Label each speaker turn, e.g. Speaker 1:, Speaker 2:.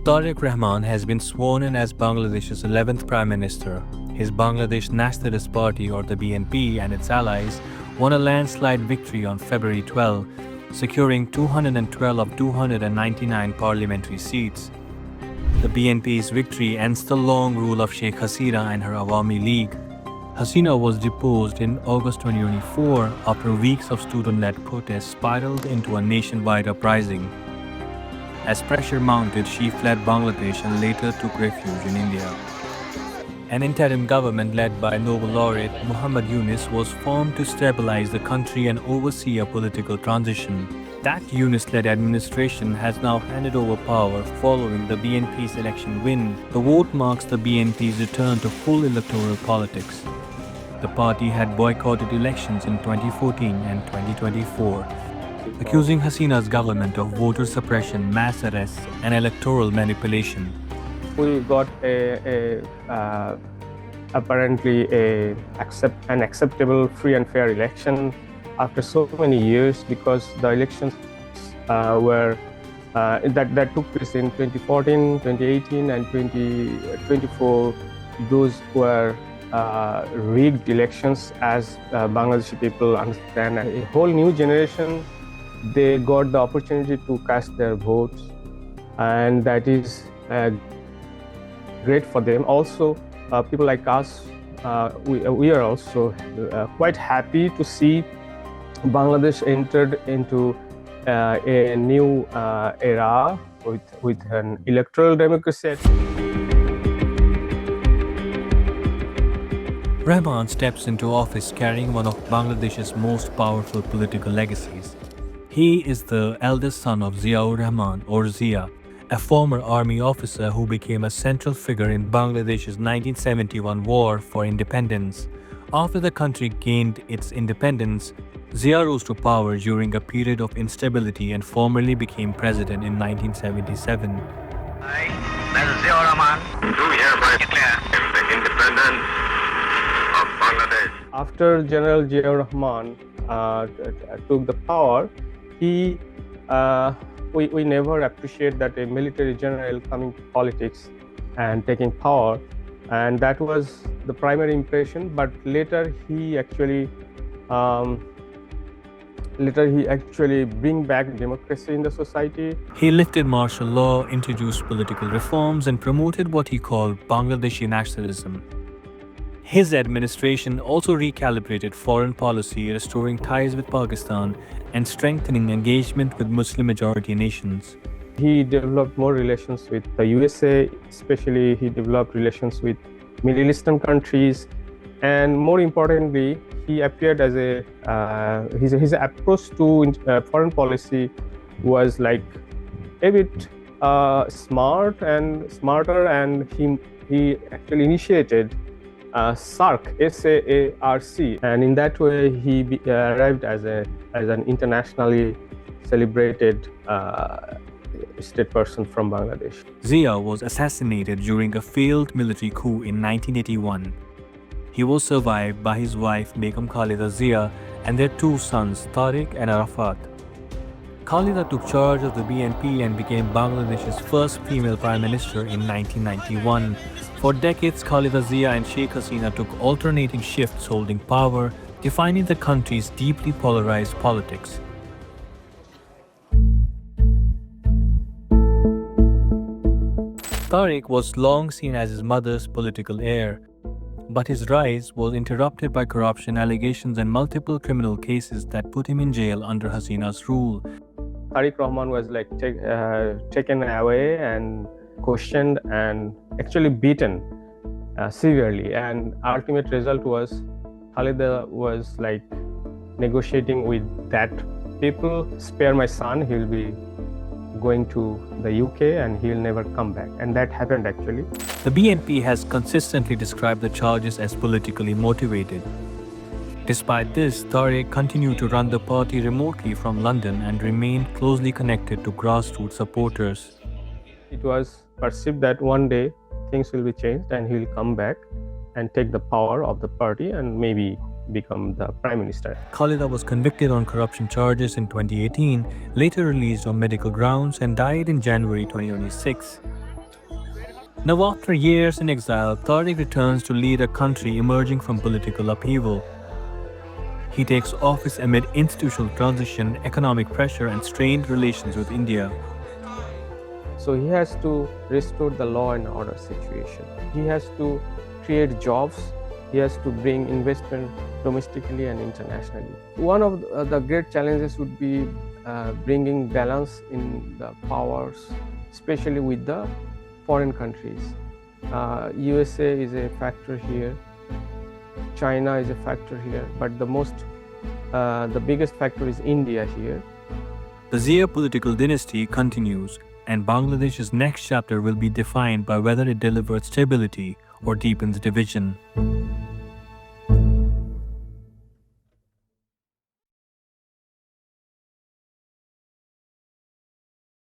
Speaker 1: Tarique Rahman has been sworn in as Bangladesh's 11th Prime Minister. His Bangladesh Nationalist Party, or the BNP, and its allies won a landslide victory on February 12, securing 212 of 299 parliamentary seats. The BNP's victory ends the long rule of Sheikh Hasina and her Awami League. Hasina was deposed in August 2024 after weeks of student-led protests spiraled into a nationwide uprising. As pressure mounted, she fled Bangladesh and later took refuge in India. An interim government led by Nobel laureate Muhammad Yunus was formed to stabilize the country and oversee a political transition. That Yunus-led administration has now handed over power following the BNP's election win. The vote marks the BNP's return to full electoral politics. The party had boycotted elections in 2014 and 2024, accusing Hasina's government of voter suppression, mass arrests, and electoral manipulation.
Speaker 2: We got apparently an acceptable, free and fair election after so many years, because the elections that took place in 2014, 2018, and 2024. Those were rigged elections, as Bangladeshi people understand. A whole new generation, they got the opportunity to cast their votes, and that is great for them. Also, people like us, we are also quite happy to see Bangladesh entered into a new era with an electoral democracy.
Speaker 1: Rahman steps into office carrying one of Bangladesh's most powerful political legacies. He is the eldest son of Ziaur Rahman, or Zia, a former army officer who became a central figure in Bangladesh's 1971 war for independence. After the country gained its independence, Zia rose to power during a period of instability and formally became president in 1977.
Speaker 3: I, Ziaur Rahman, do hereby declare the independence of Bangladesh.
Speaker 2: After General Ziaur Rahman took the power, we never appreciate that a military general coming to politics and taking power, and that was the primary impression. But later he actually bring back democracy in the society.
Speaker 1: He lifted martial law, introduced political reforms, and promoted what he called Bangladeshi nationalism. His administration also recalibrated foreign policy, restoring ties with Pakistan and strengthening engagement with Muslim-majority nations.
Speaker 2: He developed more relations with the USA, especially he developed relations with Middle Eastern countries, and more importantly, he appeared as his approach to foreign policy was like a bit smarter, and he actually initiated SARC, SAARC, and in that way he arrived as an internationally celebrated statesperson from Bangladesh.
Speaker 1: Zia was assassinated during a failed military coup in 1981. He was survived by his wife Begum Khalida Zia and their two sons Tariq and Arafat. Khalida took charge of the BNP and became Bangladesh's first female prime minister in 1991. For decades, Khalida Zia and Sheikh Hasina took alternating shifts holding power, defining the country's deeply polarized politics. Tariq was long seen as his mother's political heir, but his rise was interrupted by corruption allegations and multiple criminal cases that put him in jail under Hasina's rule.
Speaker 2: Tariq Rahman was taken away and questioned and actually beaten severely, and ultimate result was Khalida was negotiating with that people, spare my son, he'll be going to the UK and he'll never come back, and that happened actually.
Speaker 1: The BNP has consistently described the charges as politically motivated. Despite this, Tariq continued to run the party remotely from London and remained closely connected to grassroots supporters.
Speaker 2: It was perceived that one day things will be changed and he will come back and take the power of the party and maybe become the prime minister.
Speaker 1: Khalida was convicted on corruption charges in 2018, later released on medical grounds, and died in January 2026. Now, after years in exile, Tariq returns to lead a country emerging from political upheaval. He takes office amid institutional transition, economic pressure, and strained relations with India.
Speaker 2: So he has to restore the law and order situation. He has to create jobs. He has to bring investment domestically and internationally. One of the great challenges would be bringing balance in the powers, especially with the foreign countries. USA is a factor here. China is a factor here, but the biggest factor is India here.
Speaker 1: The Ziaur political dynasty continues, and Bangladesh's next chapter will be defined by whether it delivers stability or deepens division.